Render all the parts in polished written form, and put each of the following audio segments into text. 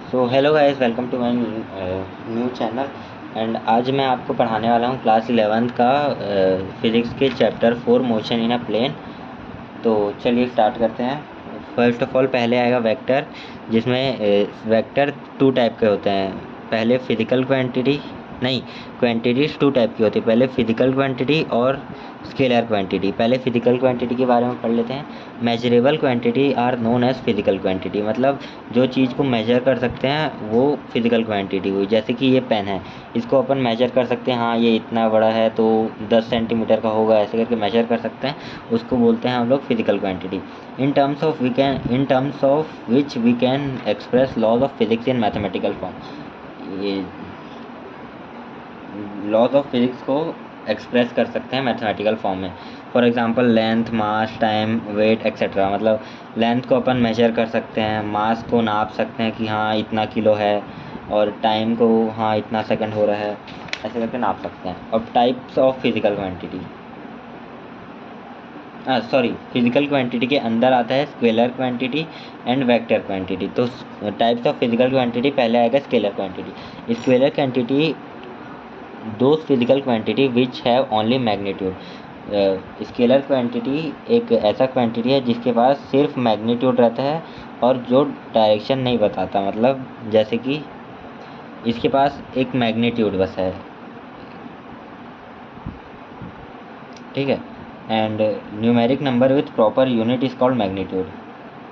So hello guys, welcome to my new channel. And आज मैं आपको पढ़ाने वाला हूँ क्लास 11th का फिज़िक्स के chapter 4 motion in a plane. तो चलिए स्टार्ट करते हैं। फर्स्ट ऑफ ऑल पहले आएगा वेक्टर, जिसमें वेक्टर टू टाइप के होते हैं। पहले फिजिकल क्वांटिटी नहीं क्वांटिटीज़ टू टाइप की होती है। पहले फिजिकल क्वांटिटी और स्केलर क्वांटिटी। पहले फिजिकल क्वांटिटी के बारे में पढ़ लेते हैं। Measurable quantity are known as physical quantity, मतलब जो चीज़ को मेजर कर सकते हैं वो फिजिकल क्वांटिटी हुई। जैसे कि ये पेन है, इसको अपन मेजर कर सकते हैं। हाँ, ये इतना बड़ा है तो 10 सेंटीमीटर का होगा, ऐसे करके मेजर कर सकते हैं। उसको बोलते हैं हम लोग physical quantity. In terms of which we can express laws of physics in mathematical form. ये लॉज ऑफ फिजिक्स को एक्सप्रेस कर सकते हैं मैथमेटिकल फॉर्म में। For example length, mass, time, weight etcetera. मतलब लेंथ को अपन मेजर कर सकते हैं, मास को नाप सकते हैं कि हाँ इतना किलो है, और टाइम को हाँ इतना सेकंड हो रहा है, ऐसे करके नाप सकते हैं। अब types of physical quantity, physical quantity के अंदर आता है scalar quantity and vector quantity. तो टाइप्स ऑफ फिजिकल क्वांटिटी पहले आएगा scalar quantity. Scalar quantity those physical quantity which have only magnitude. Scalar quantity एक ऐसा क्वांटिटी है जिसके पास सिर्फ मैग्नीट्यूड रहता है और जो डायरेक्शन नहीं बताता। मतलब जैसे कि इसके पास एक मैग्नीट्यूड बस है, ठीक है। And numeric number with proper unit is called magnitude.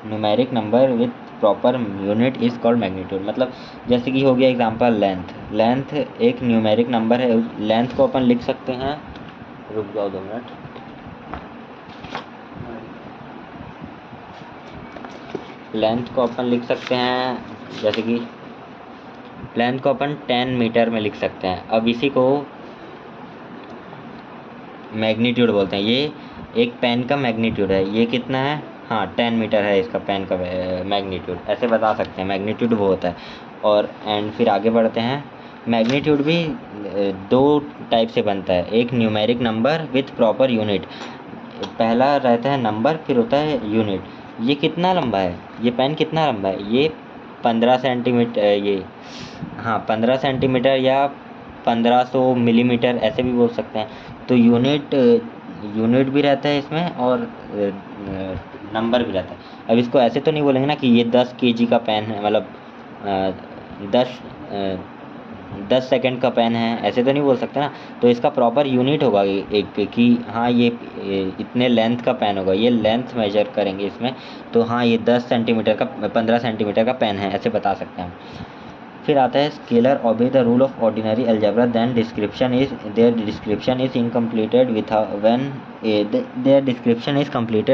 Numeric number with proper unit is called magnitude. मतलब जैसे कि हो गया एग्जांपल लेंथ एक न्यूमेरिक नंबर है। लेंथ को अपन लिख सकते हैं, रुक जाओ 2 मिनट। लेंथ को अपन लिख सकते हैं, जैसे कि लेंथ को अपन 10 मीटर में लिख सकते हैं। अब इसी को मैग्नीट्यूड बोलते हैं। ये एक पेन का मैग्नीट्यूड है, ये कितना है, हाँ 10 मीटर है इसका पेन का मैग्नीट्यूड, ऐसे बता सकते हैं। मैग्नीट्यूड वो होता है। और एंड फिर आगे बढ़ते हैं। मैग्नीट्यूड भी दो टाइप से बनता है। एक numeric number with proper unit. पहला रहता है नंबर, फिर होता है यूनिट। ये कितना लंबा है, ये पेन कितना लंबा है, ये 15 सेंटीमीटर, ये हाँ 15 सेंटीमीटर या 1500 मिलीमीटर ऐसे भी बोल सकते हैं। तो यूनिट भी रहता है इसमें और नंबर भी रहता है। अब इसको ऐसे तो नहीं बोलेंगे ना कि ये 10 केजी का पेन है, मतलब 10 सेकंड का पेन है, ऐसे तो नहीं बोल सकते ना। तो इसका प्रॉपर यूनिट होगा एक कि हाँ ये इतने लेंथ का पेन होगा, ये लेंथ मेजर करेंगे इसमें। तो हाँ ये 10 सेंटीमीटर का 15 सेंटीमीटर का पेन है, ऐसे बता सकते हैं हम। फिर आता है scalar obey the rule of ordinary algebra then description is incompleted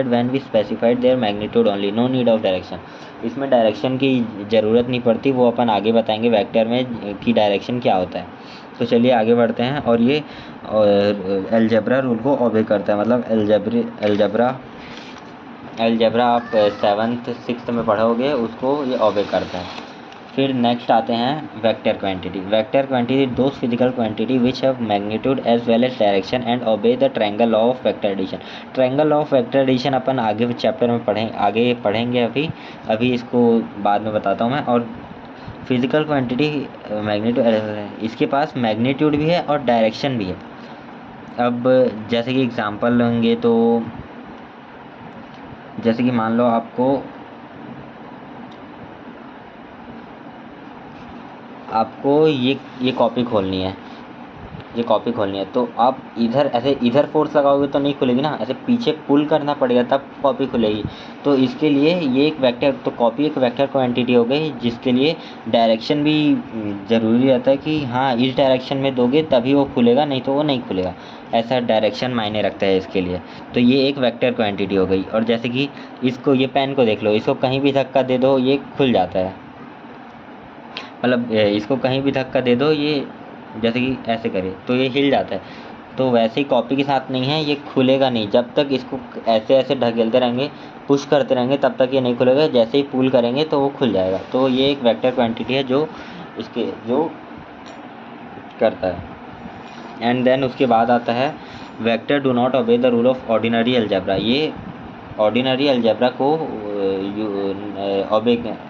when we specified their magnitude only, no need of direction. इसमें डायरेक्शन की ज़रूरत नहीं पड़ती, वो अपन आगे बताएंगे वेक्टर में कि डायरेक्शन क्या होता है। तो चलिए आगे बढ़ते हैं। और ये अलजेब्रा रूल को ओबे करता है। मतलब अलजेब्रा आप 7th 6th में पढ़ोगे, उसको ये ओबे करता है। फिर नेक्स्ट आते हैं vector quantity. Vector quantity those physical quantity which have magnitude as well as direction and obey the triangle law of vector addition. Triangle law of vector addition अपन आगे चैप्टर में आगे पढ़ेंगे। अभी इसको बाद में बताता हूँ मैं। और फिजिकल क्वांटिटी मैग्नीट्यूड, इसके पास मैग्नीट्यूड भी है और डायरेक्शन भी है। अब जैसे कि एग्जांपल लेंगे तो जैसे कि मान लो आपको ये कॉपी खोलनी है, तो आप इधर फोर्स लगाओगे तो नहीं खुलेगी ना, ऐसे पीछे पुल करना पड़ेगा तब कॉपी खुलेगी। तो इसके लिए ये एक वेक्टर, तो कॉपी एक वेक्टर क्वांटिटी हो गई, जिसके लिए डायरेक्शन भी ज़रूरी रहता है कि हाँ इस डायरेक्शन में दोगे तभी वो खुलेगा, नहीं तो वो नहीं खुलेगा। ऐसा डायरेक्शन मायने रखता है इसके लिए। तो ये एक वेक्टर क्वांटिटी हो गई। और जैसे कि ये पेन को देख लो, इसको कहीं भी धक्का दे दो ये खुल जाता है। मतलब इसको कहीं भी धक्का दे दो, ये जैसे कि ऐसे करे तो ये हिल जाता है। तो वैसे ही कॉपी के साथ नहीं है, ये खुलेगा नहीं जब तक इसको ऐसे ढकेलते रहेंगे, पुश करते रहेंगे, तब तक ये नहीं खुलेगा। जैसे ही पुल करेंगे तो वो खुल जाएगा। तो ये एक वेक्टर क्वांटिटी है जो करता है। एंड देन उसके बाद आता है vector do not obey the rule of ordinary algebra. ये ऑर्डिनरी अलजेब्रा को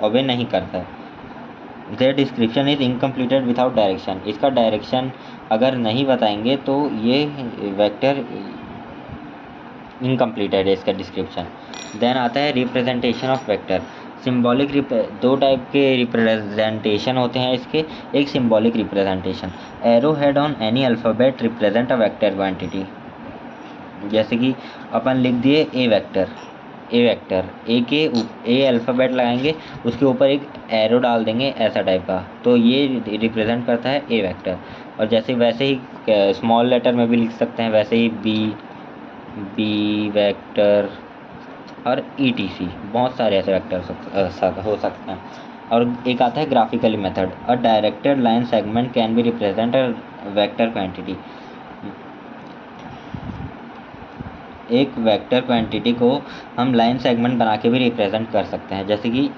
ओबे नहीं करता है। There description is incompleted without direction. इसका डायरेक्शन अगर नहीं बताएंगे तो ये वेक्टर इनकम्प्लीटेड है इसका डिस्क्रिप्शन। देन आता है रिप्रेजेंटेशन ऑफ वेक्टर। सिंबॉलिक दो टाइप के रिप्रेजेंटेशन होते हैं इसके। एक symbolic representation, arrow head on any alphabet represent a vector quantity. जैसे कि अपन लिख दिए ए वेक्टर, ए अल्फ़ाबेट लगाएंगे, उसके ऊपर एक एरो डाल देंगे ऐसा टाइप का, तो ये रिप्रेजेंट करता है ए वेक्टर। और जैसे वैसे ही स्मॉल लेटर में भी लिख सकते हैं, वैसे ही बी वेक्टर और ETC बहुत सारे ऐसे वेक्टर्स हो सकते हैं। और एक आता है graphically method, a directed line segment can be represent a vector quantity. एक वेक्टर क्वांटिटी को हम लाइन सेगमेंट बना के भी रिप्रेजेंट कर सकते हैं। जैसे कि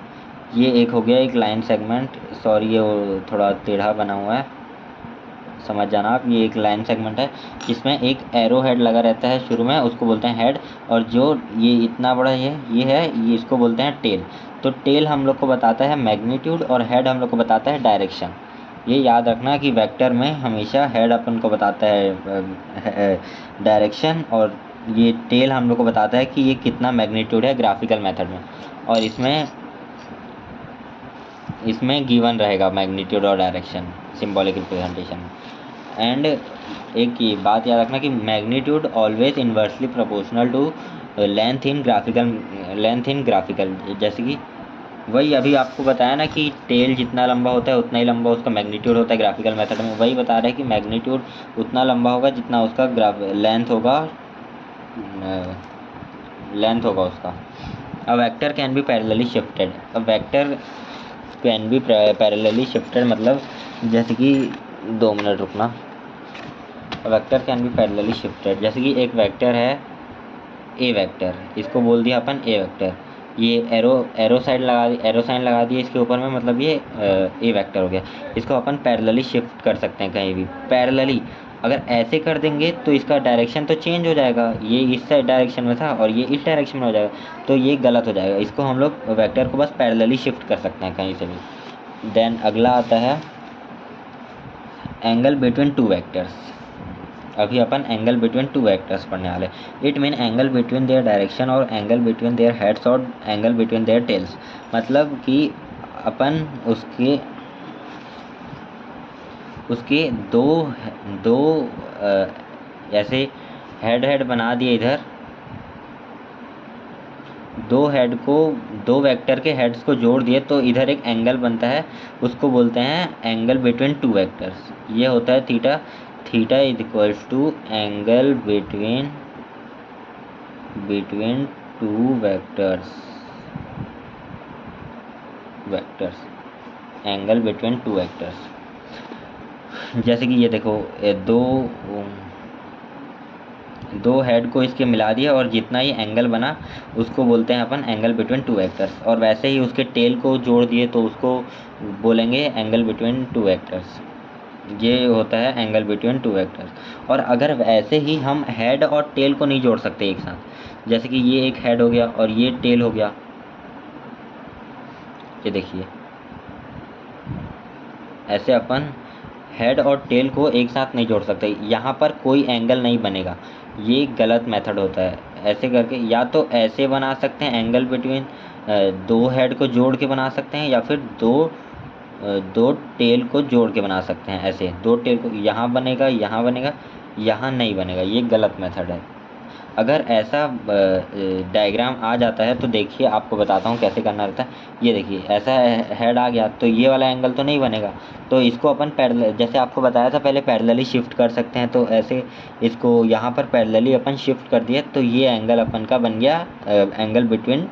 ये एक हो गया एक लाइन सेगमेंट, सॉरी ये थोड़ा टेढ़ा बना हुआ है, समझ जाना आप। ये एक लाइन सेगमेंट है जिसमें एक एरो हेड लगा रहता है शुरू में, उसको बोलते हैं हेड। और जो ये इतना बड़ा ये है, ये इसको बोलते हैं टेल। तो टेल हम लोग को बताता है मैग्नीट्यूड और हेड हम लोग को बताता है डायरेक्शन। ये याद रखना कि वेक्टर में हमेशा हेड अपन को बताता है डायरेक्शन, और ये टेल हम लोग को बताता है कि ये कितना मैग्नीट्यूड है ग्राफिकल मेथड में। और इसमें गिवन रहेगा मैग्नीट्यूड और डायरेक्शन सिंबॉलिक रिप्रेजेंटेशन में। एंड एक ये बात याद रखना कि magnitude always inversely proportional to length in graphical. जैसे कि वही अभी आपको बताया ना कि टेल जितना लंबा होता है उतना ही लंबा उसका मैग्नीट्यूड होता है ग्राफिकल मेथड में। वही बता रहे हैं कि मैग्नीट्यूड उतना लंबा होगा जितना उसका लेंथ होगा उसका। A vector can B parallelly shifted. A vector can B parallelly shifted मतलब, जैसे कि 2 मिनट रुकना। Vector can B parallelly shifted, जैसे कि एक वेक्टर है ए वेक्टर, इसको बोल दिया अपन ए वेक्टर। ये एरो साइन लगा दिए इसके ऊपर में, मतलब ये ए वेक्टर हो गया। इसको अपन पैरेलली शिफ्ट कर सकते हैं कहीं भी पैरेलली। अगर ऐसे कर देंगे तो इसका डायरेक्शन तो चेंज हो जाएगा, ये इस साइड डायरेक्शन में था और ये इस डायरेक्शन में हो जाएगा, तो ये गलत हो जाएगा। इसको हम लोग वेक्टर को बस पैरेलली शिफ्ट कर सकते हैं कहीं से भी। देन अगला आता है एंगल बिटवीन टू वेक्टर्स। अभी अपन एंगल बिटवीन टू वेक्टर्स पढ़ने वाले। It mean angle between their direction और एंगल बिटवीन देयर हेड्स और एंगल बिटवीन देयर टेल्स। मतलब कि अपन उसके दो ऐसे हेड बना दिए इधर, दो वेक्टर के हेड्स को जोड़ दिए तो इधर एक एंगल बनता है, उसको बोलते हैं एंगल बिटवीन टू वेक्टर्स। ये होता है theta. Theta is equals to angle between two vectors angle between two vectors. जैसे कि ये देखो, दो हेड को इसके मिला दिया और जितना ही एंगल बना उसको बोलते हैं अपन एंगल बिटवीन टू वेक्टर्स। और वैसे ही उसके टेल को जोड़ दिए तो उसको बोलेंगे एंगल बिटवीन टू वेक्टर्स। ये होता है एंगल बिटवीन टू वेक्टर्स। और अगर ऐसे ही हम हेड और टेल को नहीं जोड़ सकते एक साथ, जैसे कि ये एक हेड हो गया और ये टेल हो गया, ये देखिए ऐसे अपन हेड और टेल को एक साथ नहीं जोड़ सकते, यहाँ पर कोई एंगल नहीं बनेगा। ये गलत मेथड होता है। ऐसे करके या तो ऐसे बना सकते हैं एंगल बिटवीन दो हेड को जोड़ के बना सकते हैं, या फिर दो टेल को जोड़ के बना सकते हैं। ऐसे दो टेल को यहाँ बनेगा, यहाँ नहीं बनेगा, ये गलत मेथड है। अगर ऐसा डायग्राम आ जाता है तो देखिए आपको बताता हूँ कैसे करना रहता है। ये देखिए ऐसा हेड आ गया तो ये वाला एंगल तो नहीं बनेगा, तो इसको अपन पैरेलल, जैसे आपको बताया था पहले, पैरेलली शिफ्ट कर सकते हैं। तो ऐसे इसको यहाँ पर पैरेलली अपन शिफ्ट कर दिया तो ये एंगल अपन का बन गया एंगल बिटवीन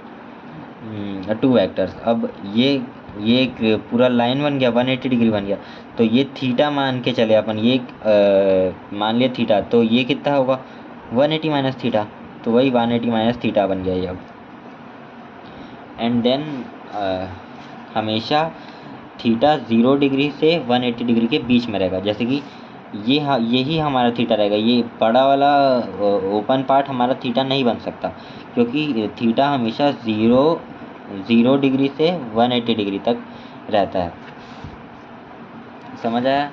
टू वेक्टर्स। अब ये एक पूरा लाइन बन गया, 180 डिग्री बन गया। तो ये थीटा मान के चले अपन, ये मान लिया थीटा, तो ये कितना होगा 180 माइनस थीटा, तो वही 180 माइनस थीटा बन गया ये अब। एंड देन हमेशा थीटा 0 डिग्री से 180 डिग्री के बीच में रहेगा। जैसे कि यही हमारा थीटा रहेगा, ये बड़ा वाला ओपन पार्ट हमारा थीटा नहीं बन सकता, क्योंकि थीटा हमेशा 0 डिग्री से 180 डिग्री तक रहता है। समझ आया?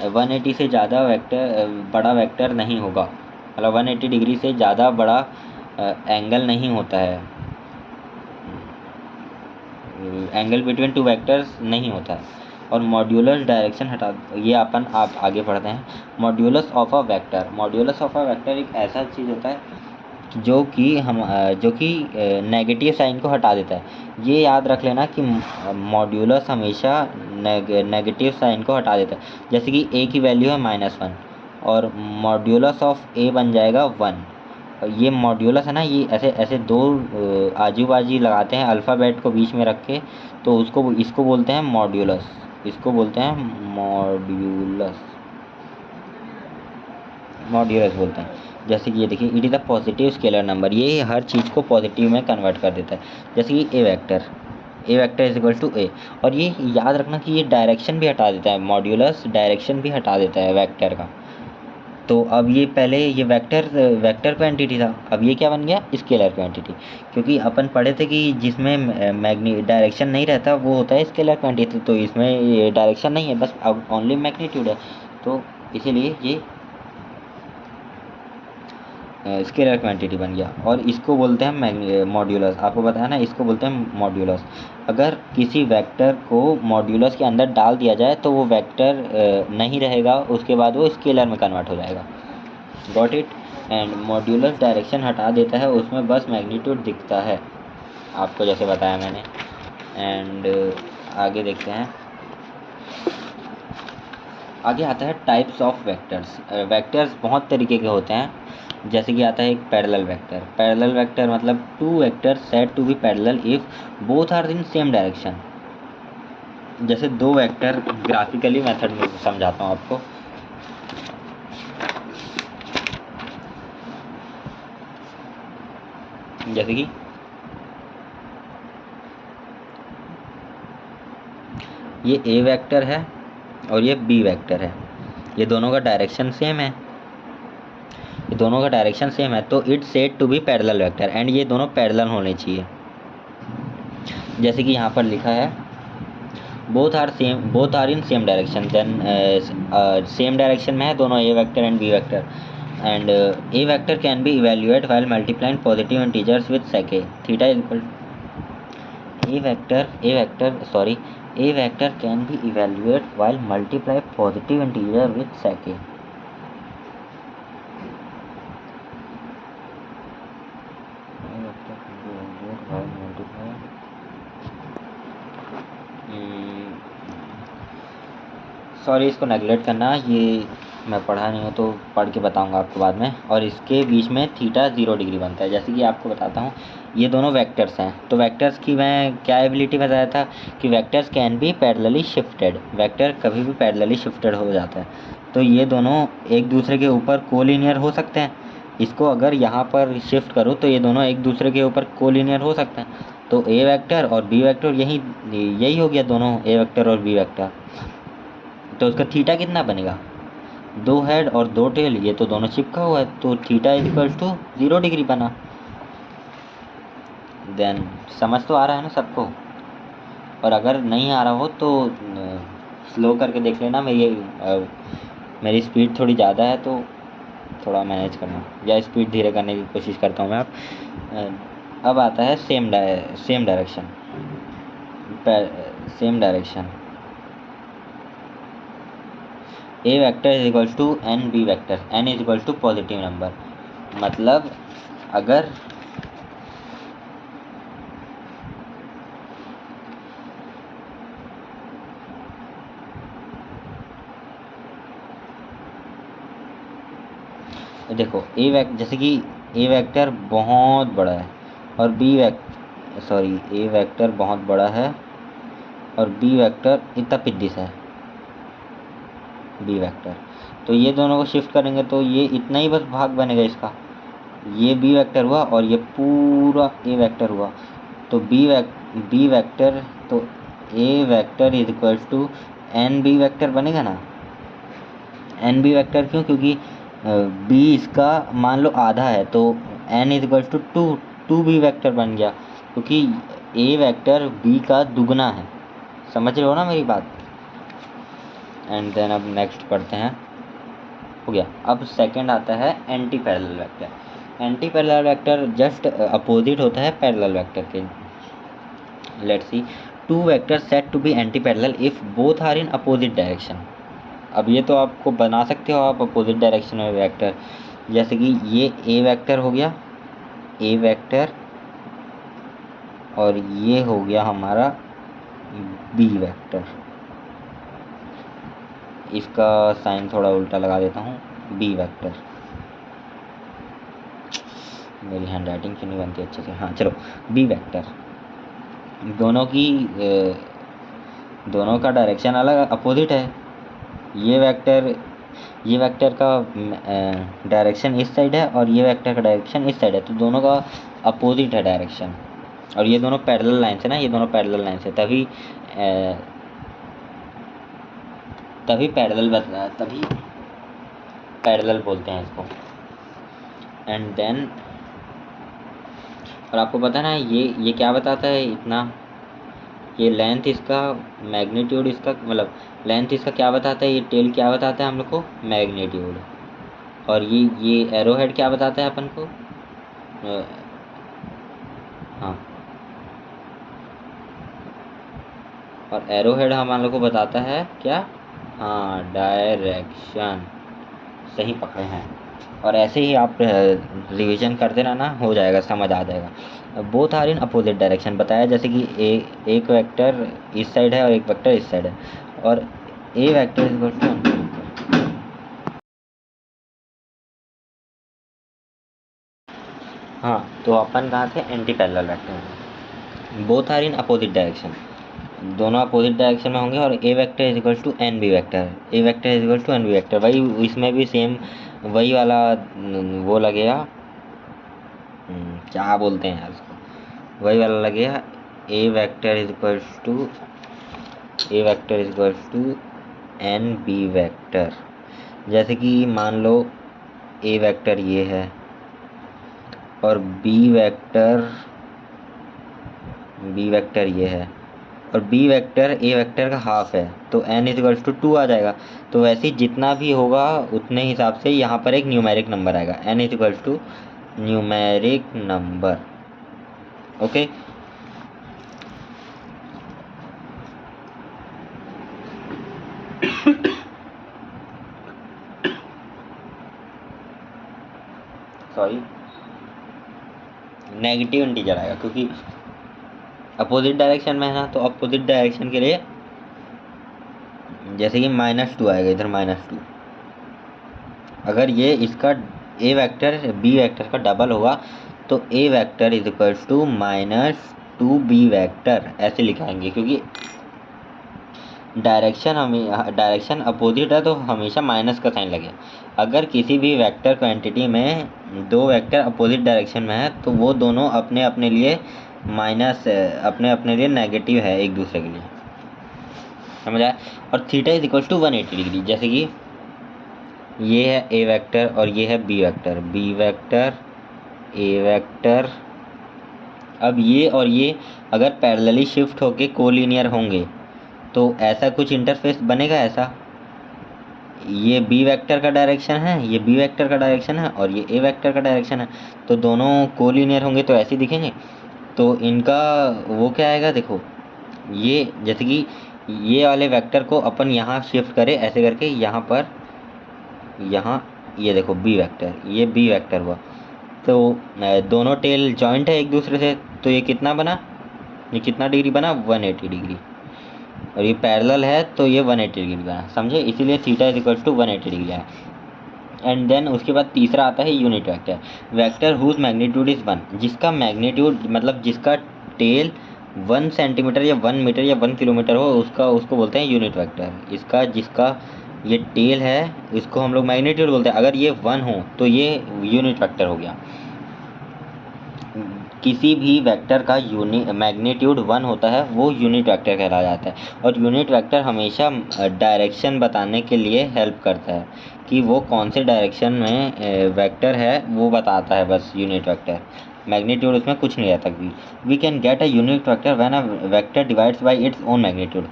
180 से ज़्यादा वेक्टर बड़ा वेक्टर नहीं होगा, मतलब 180 डिग्री से ज़्यादा बड़ा एंगल नहीं होता है, एंगल बिटवीन टू वेक्टर्स नहीं होता है। और मॉड्यूलस डायरेक्शन हटा, ये अपन आप आगे पढ़ते हैं। Modulus of a vector, modulus of a vector एक ऐसा चीज़ होता है जो कि नेगेटिव साइन को हटा देता है। ये याद रख लेना कि मॉड्यूलस हमेशा नेगेटिव साइन को हटा देता है। जैसे कि a की वैल्यू है -1 और मॉड्यूलस ऑफ a बन जाएगा 1। और ये मॉड्यूलस है ना, ये ऐसे ऐसे दो आजू बाजू लगाते हैं अल्फ़ाबेट को बीच में रख के, तो इसको बोलते हैं मॉड्यूलस, इसको बोलते हैं मॉड्यूलस बोलते हैं। जैसे कि ये देखिए, it is a positive scalar number, ये हर चीज़ को पॉजिटिव में कन्वर्ट कर देता है। जैसे कि ए वेक्टर इज इक्वल टू ए, और ये याद रखना कि ये डायरेक्शन भी हटा देता है, मॉड्यूलस डायरेक्शन भी हटा देता है वेक्टर का। तो अब ये पहले ये वेक्टर क्वांटिटी था, अब ये क्या बन गया, स्केलर क्वांटिटी। क्योंकि अपन पढ़े थे कि जिसमें डायरेक्शन नहीं रहता वो होता है स्केलर क्वांटिटी, तो इसमें ये डायरेक्शन नहीं है, बस अब ओनली मैग्नीट्यूड है, तो इसीलिए ये स्केलर क्वांटिटी बन गया। और इसको बोलते हैं मॉड्यूलस, आपको बताया ना, इसको बोलते हैं मॉड्यूलस। अगर किसी वेक्टर को मॉड्यूलस के अंदर डाल दिया जाए तो वो वेक्टर नहीं रहेगा, उसके बाद वो स्केलर में कन्वर्ट हो जाएगा। Got it? And modulus direction हटा देता है, उसमें बस मैग्नीट्यूड दिखता है, आपको जैसे बताया मैंने। एंड आगे देखते हैं, आगे आता है टाइप्स ऑफ वेक्टर्स। वेक्टर्स बहुत तरीके के होते हैं। जैसे कि आता है एक पैरेलल वेक्टर। पैरेलल वेक्टर मतलब two vector said to be parallel if both are in same direction. जैसे दो वेक्टर, ग्राफिकली मेथड में समझाता हूँ आपको। जैसे कि ये ए वेक्टर है और ये बी वेक्टर है, ये दोनों का डायरेक्शन सेम है, ये दोनों का डायरेक्शन सेम है, तो it's said to be parallel vector, and ये दोनों पैरेलल होने चाहिए। जैसे कि यहाँ पर लिखा है both are in same direction, then same direction में है दोनों, A vector and B vector. And A vector can be evaluate while multiplying positive integers with sec a, theta is equal A vector can be evaluated while multiply positive integer with sec a. Sorry, इसको neglect करना, ये मैं पढ़ा नहीं हूँ तो पढ़ के बताऊँगा आपको बाद में। और इसके बीच में थीटा 0 डिग्री बनता है। जैसे कि आपको बताता हूँ, ये दोनों वेक्टर्स हैं, तो वेक्टर्स की मैं क्या एबिलिटी बताया था कि vectors can be parallelly shifted, vector कभी भी पैरेलली शिफ्टेड हो जाता है। तो ये दोनों एक दूसरे के ऊपर कोलिनियर हो सकते हैं। इसको अगर यहाँ पर शिफ्ट करूँ तो ये दोनों एक दूसरे के ऊपर कोलिनियर हो सकते हैं। तो ए वेक्टर और बी वेक्टर यही हो गया, दोनों ए वेक्टर और बी वेक्टर। तो उसका थीटा कितना बनेगा, 2 हेड और 2 टेल, ये तो दोनों चिपका हुआ है, तो थीटा इक्वल टू 0 डिग्री बना। देन समझ तो आ रहा है ना सबको? और अगर नहीं आ रहा हो तो स्लो करके देख लेना, मेरी स्पीड थोड़ी ज़्यादा है तो थोड़ा मैनेज करना, या स्पीड धीरे करने की कोशिश करता हूँ मैं। अब आता है same direction. A vector is equal to N B vector, N is equal to positive number. मतलब अगर देखो जैसे कि ए वेक्टर बहुत बड़ा है और ए वेक्टर बहुत बड़ा है और बी वेक्टर इतना पिद्दिस है, बी वेक्टर। तो ये दोनों को शिफ्ट करेंगे तो ये इतना ही बस भाग बनेगा इसका, ये बी वेक्टर हुआ और ये पूरा ए वेक्टर हुआ। तो बी वेक्टर, तो A vector is equal to N B vector बनेगा ना। एन बी वेक्टर क्यों? क्योंकि बी इसका मान लो आधा है, तो N is equal to two B vector बन गया, क्योंकि ए वेक्टर बी का दुगना है। समझ रहे हो ना मेरी बात? एंड देन अब नेक्स्ट पढ़ते हैं, हो गया। अब सेकंड आता है anti parallel vector. Anti parallel vector just opposite होता है पैरेलल वेक्टर के। Let's see, two vector set to be anti parallel if both are in opposite direction. अब ये तो आपको बना सकते हो आप अपोजिट डायरेक्शन में वेक्टर, जैसे कि ये ए वेक्टर हो गया, ए वेक्टर, और ये हो गया हमारा बी वेक्टर। इसका साइन थोड़ा उल्टा लगा देता हूँ, बी वेक्टर। मेरी हैंड राइटिंग क्यों नहीं बनती अच्छे से, हाँ चलो, बी वेक्टर। दोनों का डायरेक्शन अलग अपोजिट है। ये वेक्टर का डायरेक्शन इस साइड है और ये वेक्टर का डायरेक्शन इस साइड है, तो दोनों का अपोजिट है डायरेक्शन। और ये दोनों पैरेलल लाइन से ना, ये दोनों पैरेलल लाइन से, तभी पैरेलल बोलते हैं इसको। एंड देन, और आपको पता है ना ये क्या बताता है इतना, ये लेंथ इसका, मैग्नीट्यूड इसका, मतलब लेंथ इसका क्या बताता है, ये टेल क्या बताता है हम लोग को, मैग्नीट्यूड। और ये एरो हेड क्या बताता है अपन को, हाँ, और एरो हेड हम लोग को बताता है क्या, हाँ, डायरेक्शन। सही पकड़े हैं। और ऐसे ही आप रिवीजन करते रहना, हो जाएगा, समझ आ जाएगा। Both are in opposite direction बताया, जैसे कि एक वेक्टर इस साइड है और एक वेक्टर इस साइड है, और A vector is equal to, हाँ, तो अपन कहाँ थे, anti parallel vector. Both are in opposite direction, दोनों अपोजिट डायरेक्शन में होंगे, और A vector is equal to N B vector, A vector is equal to N B vector. वही इसमें भी सेम वही वाला वो लगेगा, क्या बोलते हैं यार उसको, वही वाला लगेगा, A vector is equal to N B vector. जैसे कि मान लो ए वेक्टर ये है और बी वेक्टर ये है, और बी वेक्टर ए वेक्टर का हाफ है, तो n इज इक्वल्स टू 2 आ जाएगा। तो वैसे ही जितना भी होगा उतने हिसाब से यहाँ पर एक न्यूमेरिक नंबर आएगा, n is equals to numeric number. Okay, sorry, negative integer आएगा क्योंकि अपोजिट डायरेक्शन में है ना, तो अपोजिट डायरेक्शन के लिए जैसे कि -2 आएगा इधर, -2। अगर ये इसका ए वेक्टर बी वेक्टर का डबल होगा तो A vector is equals to -2b vector, ऐसे लिखाएंगे, क्योंकि डायरेक्शन अपोजिट है तो हमेशा माइनस का साइन लगे। अगर किसी भी वेक्टर क्वांटिटी में दो वेक्टर अपोजिट डायरेक्शन में है तो वो दोनों अपने अपने लिए नेगेटिव है एक दूसरे के लिए, समझ आया। और theta is equal to 180 degree, जैसे कि ये है ए वेक्टर और ये है बी वेक्टर, ए वेक्टर। अब ये और ये अगर पैरेलली शिफ्ट होके कोलिनियर होंगे तो ऐसा कुछ इंटरफेस बनेगा, ऐसा, ये बी वेक्टर का डायरेक्शन है, ये बी वेक्टर का डायरेक्शन है, और ये ए वेक्टर का डायरेक्शन है, तो दोनों कोलिनियर होंगे तो ऐसे दिखेंगे। तो इनका वो क्या आएगा, देखो, ये जैसे कि ये वाले वेक्टर को अपन यहाँ शिफ्ट करें ऐसे करके, यहाँ पर, यहाँ, ये देखो बी वेक्टर, ये बी वेक्टर हुआ, तो दोनों टेल जॉइंट है एक दूसरे से, तो ये कितना बना, ये कितना डिग्री बना, 180 डिग्री। और ये पैरेलल है तो ये 180 डिग्री बना, समझे, इसीलिए theta is equal to 180 degree है। एंड देन उसके बाद तीसरा आता है unit vector whose magnitude is 1, जिसका मैग्नीट्यूड मतलब जिसका टेल 1 सेंटीमीटर या 1 मीटर या 1 किलोमीटर हो, उसको बोलते हैं यूनिट वेक्टर। जिसका ये टेल है इसको हम लोग मैग्नीट्यूड बोलते हैं। अगर ये 1 हो तो ये यूनिट वेक्टर हो गया। किसी भी वेक्टर का मैग्नीट्यूड 1 होता है वो यूनिट वेक्टर कहलाया जाता है। और यूनिट वेक्टर हमेशा डायरेक्शन बताने के लिए हेल्प करता है कि वो कौन से डायरेक्शन में वेक्टर है वो बताता है, बस यूनिट वेक्टर। मैग्नीट्यूड उसमें कुछ नहीं रहता। We can get a unit vector when a vector divides by its own magnitude.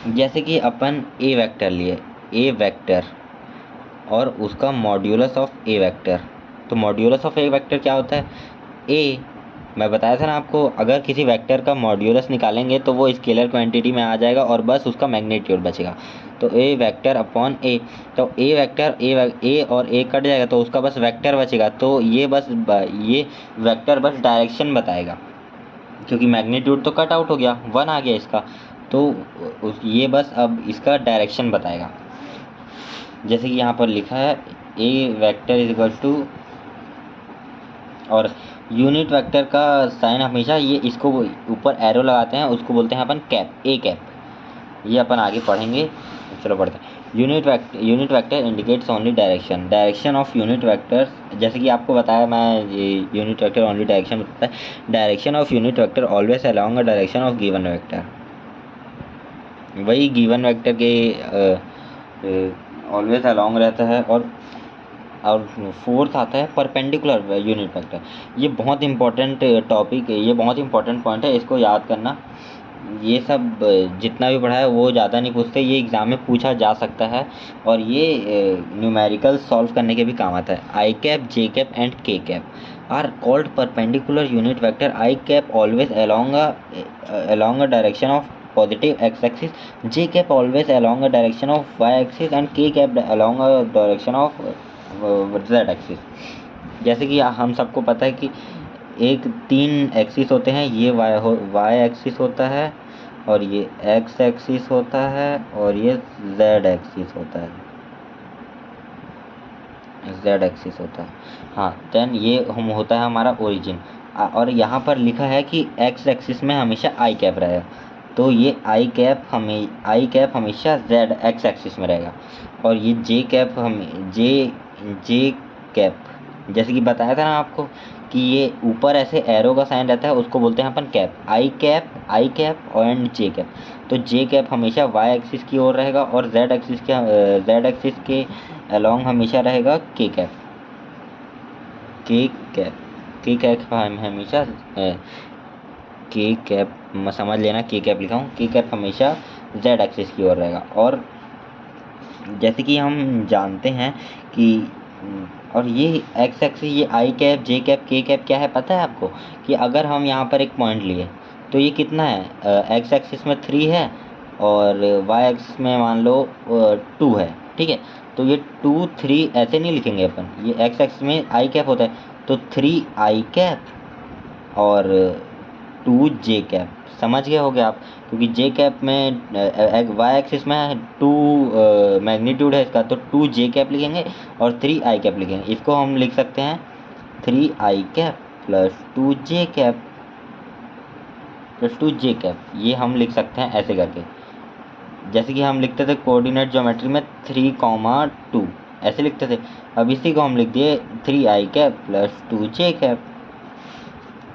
जैसे कि अपन ए वेक्टर लिए, ए वेक्टर और उसका मॉड्यूलस ऑफ ए वेक्टर। तो मॉड्यूलस ऑफ ए वेक्टर क्या होता है? ए, मैं बताया था ना आपको, अगर किसी वेक्टर का मॉड्यूलस निकालेंगे तो वो स्केलर क्वांटिटी में आ जाएगा और बस उसका मैग्नीट्यूड बचेगा। तो ए वेक्टर अपॉन ए, तो ए वेक्टर ए और ए कट जाएगा तो उसका बस वेक्टर बचेगा। तो ये वेक्टर बस डायरेक्शन बताएगा, क्योंकि मैग्नीट्यूड तो कट आउट हो गया, 1 आ गया इसका, तो ये बस अब इसका डायरेक्शन बताएगा। जैसे कि यहाँ पर लिखा है ए वेक्टर इज इक्वल टू, और यूनिट वेक्टर का साइन हमेशा ये इसको ऊपर एरो लगाते हैं, उसको बोलते हैं अपन कैप, ए कैप। ये अपन आगे पढ़ेंगे, चलो पढ़ते हैं। Unit vector indicates only direction of unit vector. जैसे कि आपको बताया मैं, यूनिट वेक्टर ओनली डायरेक्शन बताता है। Direction of unit vector always along a direction of given vector. वही गिवन वेक्टर के ऑलवेज अलोंग रहता है। और फोर्थ आता है परपेंडिकुलर यूनिट वेक्टर। ये बहुत इंपॉर्टेंट टॉपिक है, ये बहुत इंपॉर्टेंट पॉइंट है, इसको याद करना। ये सब जितना भी पढ़ा है वो ज़्यादा नहीं पूछते, ये एग्ज़ाम में पूछा जा सकता है और ये न्यूमेरिकल सॉल्व करने के भी काम आता है। I cap, J cap and K cap are called perpendicular unit vector. I cap always along a direction of positive x-axis, j cap always along a direction of y-axis and k cap along a direction of z-axis। जैसे कि हम सबको पता है कि एक 3 axis होते हैं, ये y एक्सिस होता है और ये x एक्सिस होता है और ये z एक्सिस होता है, z एक्सिस होता है। हाँ, देन ये हम होता है हमारा ओरिजिन। और यहाँ पर लिखा है कि x एक्सिस में हमेशा आई कैप रहेगा, तो ये आई कैप हमेशा z एक्स एक्सिस में रहेगा। और ये जे कैप जैसे कि बताया था ना आपको कि ये ऊपर ऐसे एरो का साइन रहता है, उसको बोलते हैं अपन cap. I cap and J cap. तो जे कैप हमेशा वाई एक्सिस की ओर रहेगा और जेड एक्सिस के अलोंग हमेशा रहेगा के कैप हमेशा के कैप, समझ लेना, के कैप लिखा हूँ, के कैप हमेशा जेड एक्सिस की ओर रहेगा। और जैसे कि हम जानते हैं कि और ये एक्स एक्सिस, ये आई कैप, जे कैप, के कैप क्या है पता है आपको? कि अगर हम यहाँ पर एक पॉइंट लिए तो ये कितना है, एक्स एक्सिस में 3 है और वाई एक्सिस में मान लो 2 है, ठीक है। तो ये 2 3 ऐसे नहीं लिखेंगे अपन, ये एक्स एक्सिस में आई कैप होता है तो 3 आई कैप और 2 जे कैप। समझ गए होगे आप, क्योंकि जे कैप में वाई एक्सिस में 2 मैग्नीट्यूड है इसका, तो 2 जे कैप लिखेंगे और 3 आई कैप लिखेंगे। इसको हम लिख सकते हैं 3 आई कैप प्लस 2 जे कैप प्लस 2 जे कैप, ये हम लिख सकते हैं ऐसे करके। जैसे कि हम लिखते थे कोऑर्डिनेट ज्योमेट्री में 3,2 ऐसे लिखते थे, अब इसी को हम लिख दिए 3 आई कैप प्लस 2 जे कैप।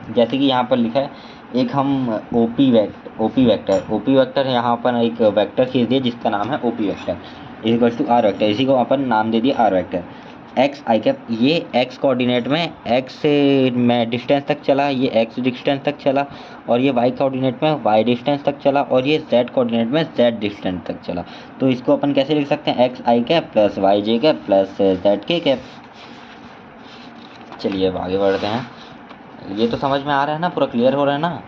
जैसे कि यहाँ पर लिखा है, एक हम ओपी वेक्टर यहाँ पर एक वेक्टर खींच दिए जिसका नाम है OP vector equals to R vector, इसी को अपन नाम दे दिए R vector. X I cap, ये एक्स कोऑर्डिनेट में एक्स में डिस्टेंस तक चला, ये एक्स डिस्टेंस तक चला, और ये वाई कोऑर्डिनेट में वाई डिस्टेंस तक चला, और ये जेड कोऑर्डिनेट में जेड डिस्टेंस तक चला। तो इसको अपन कैसे लिख सकते हैं, X I cap plus Y J cap plus Z के कैप। चलिए अब आगे बढ़ते हैं। ये तो समझ में आ रहा है ना, पूरा क्लियर हो रहा है ना,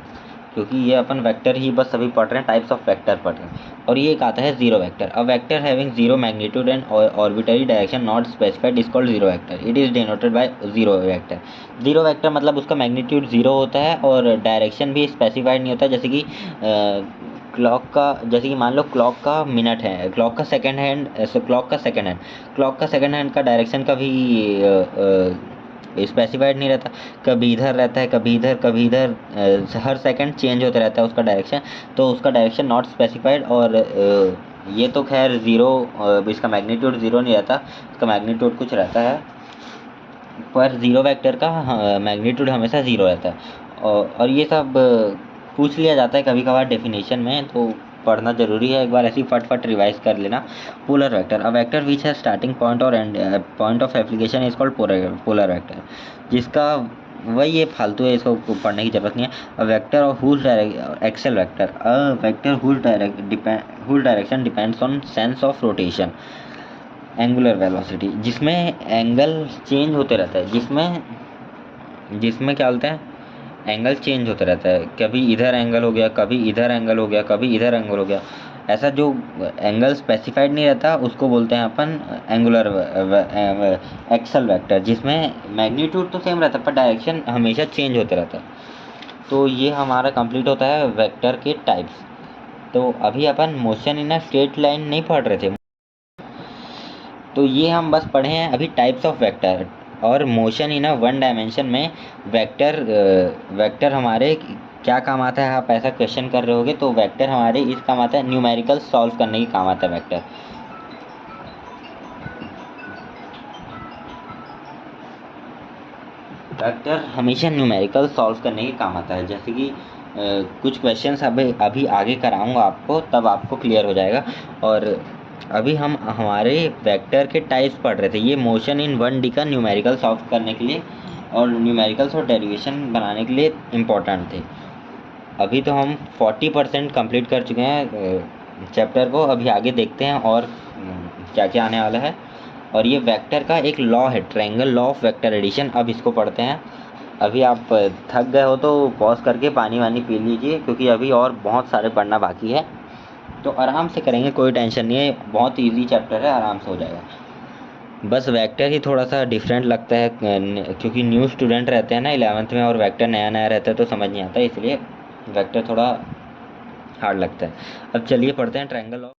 क्योंकि ये अपन वेक्टर ही बस अभी पढ़ रहे हैं, टाइप्स ऑफ वेक्टर पढ़ रहे हैं। और ये एक आता है zero vector. A vector having zero magnitude and arbitrary direction not specified is called zero vector. It is denoted by zero vector. Zero vector मतलब उसका मैग्नीट्यूड जीरो होता है और डायरेक्शन भी स्पेसिफाइड नहीं होता। जैसे कि जैसे कि मान लो क्लॉक का मिनट है, क्लॉक का सेकंड हैंड का डायरेक्शन का भी स्पेसिफाइड नहीं रहता, कभी इधर रहता है, कभी इधर, हर सेकंड चेंज होता रहता है उसका डायरेक्शन, तो उसका डायरेक्शन नॉट स्पेसिफाइड। और ये तो खैर ज़ीरो, इसका मैग्नीट्यूड ज़ीरो नहीं रहता, इसका मैग्नीट्यूड कुछ रहता है, पर ज़ीरो वेक्टर का मैग्नीट्यूड हमेशा ज़ीरो रहता है। और ये सब पूछ लिया जाता है कभी कभार डेफिनेशन में, तो पढ़ना जरूरी है, एक बार ऐसी फट रिवाइज कर लेना। Polar vector, a vector which है स्टार्टिंग पॉइंट और and point of application is called polar vector, जिसका वही ये फालतू है, इसको पढ़ने की जरूरत नहीं है। अ वेक्टर और whose axial vector, a vector whose direction depends on sense of rotation angular velocity, जिसमें एंगल चेंज होते रहता है, जिसमें क्या बोलते हैं, एंगल चेंज होता रहता है, कभी इधर एंगल हो गया, कभी इधर एंगल हो गया, कभी इधर एंगल हो गया। ऐसा जो एंगल स्पेसिफाइड नहीं रहता उसको बोलते हैं अपन एंगुलर एक्सल वेक्टर, जिसमें मैग्नीट्यूड तो सेम रहता है पर डायरेक्शन हमेशा चेंज होते रहता है। तो ये हमारा कंप्लीट होता है वेक्टर के टाइप्स। तो अभी अपन motion in a straight line नहीं पढ़ रहे थे, तो ये हम बस पढ़े हैं अभी टाइप्स ऑफ वेक्टर। और motion in a one dimension में वेक्टर हमारे क्या काम आता है, आप ऐसा क्वेश्चन कर रहे होगे, तो वेक्टर हमारे इस काम आता है, न्यूमेरिकल सॉल्व करने की काम आता है वेक्टर। वेक्टर हमेशा न्यूमेरिकल सॉल्व करने के काम आता है, जैसे कि कुछ क्वेश्चंस अभी आगे कराऊंगा आपको, तब आपको क्लियर हो जाएगा। और अभी हम हमारे वेक्टर के टाइप्स पढ़ रहे थे, ये मोशन इन 1D का न्यूमेरिकल सॉल्व करने के लिए और न्यूमेरिकल्स और डेरिवेशन बनाने के लिए इम्पोर्टेंट थे। अभी तो हम 40% कंप्लीट कर चुके हैं चैप्टर को, अभी आगे देखते हैं और क्या क्या आने वाला है। और ये वेक्टर का एक लॉ है, triangle law of vector addition, अब इसको पढ़ते हैं। अभी आप थक गए हो तो पॉज करके पानी वानी पी लीजिए, क्योंकि अभी और बहुत सारे पढ़ना बाकी है, तो आराम से करेंगे, कोई टेंशन नहीं है, बहुत इजी चैप्टर है, आराम से हो जाएगा। बस वेक्टर ही थोड़ा सा डिफरेंट लगता है, क्योंकि न्यू स्टूडेंट रहते हैं ना 11th में, और वेक्टर नया नया रहता है तो समझ नहीं आता, इसलिए वेक्टर थोड़ा हार्ड लगता है। अब चलिए पढ़ते हैं ट्रायंगल ऑफ